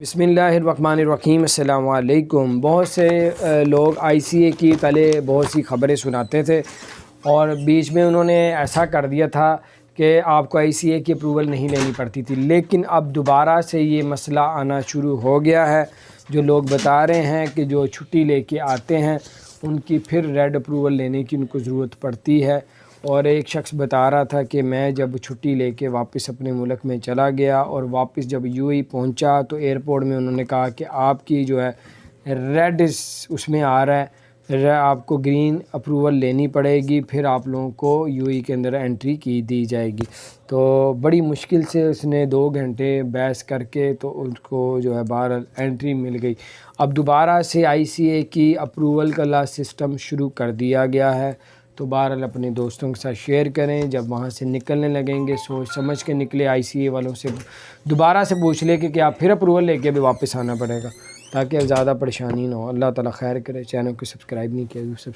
बिस्मिल्लाहिर्रहमानिर्रहीम अस्सलाम वालेकुम। बहुत से लोग ICA की पहले बहुत सी खबरें सुनाते थे और बीच में उन्होंने ऐसा कर दिया था कि आपको ICA की अप्रूवल नहीं लेनी पड़ती थी, लेकिन अब दोबारा से ये मसला आना शुरू हो गया है। जो लोग बता रहे हैं कि जो छुट्टी लेके आते हैं उनकी फिर रेड अप्रूवल लेने की उनको ज़रूरत पड़ती है। और एक शख्स बता रहा था कि मैं जब छुट्टी लेके वापस अपने मुल्क में चला गया और वापस जब UAE पहुंचा तो एयरपोर्ट में उन्होंने कहा कि आपकी जो है रेड उसमें आ रहा है, आपको ग्रीन अप्रूवल लेनी पड़ेगी, फिर आप लोगों को UAE के अंदर एंट्री की दी जाएगी। तो बड़ी मुश्किल से उसने 2 घंटे बहस करके तो उसको जो है बाहर एंट्री मिल गई। अब दोबारा से ICA की अप्रूवल का सिस्टम शुरू कर दिया गया है। तो बहरहाल अपने दोस्तों के साथ शेयर करें, जब वहाँ से निकलने लगेंगे सोच समझ के निकले। ICA वालों से दोबारा से पूछ ले कि क्या फिर अप्रूवल लेके भी वापस आना पड़ेगा, ताकि ज़्यादा परेशानी ना हो। अल्लाह ताला खैर करे। चैनल को सब्सक्राइब नहीं किया तो सब्सक्राइब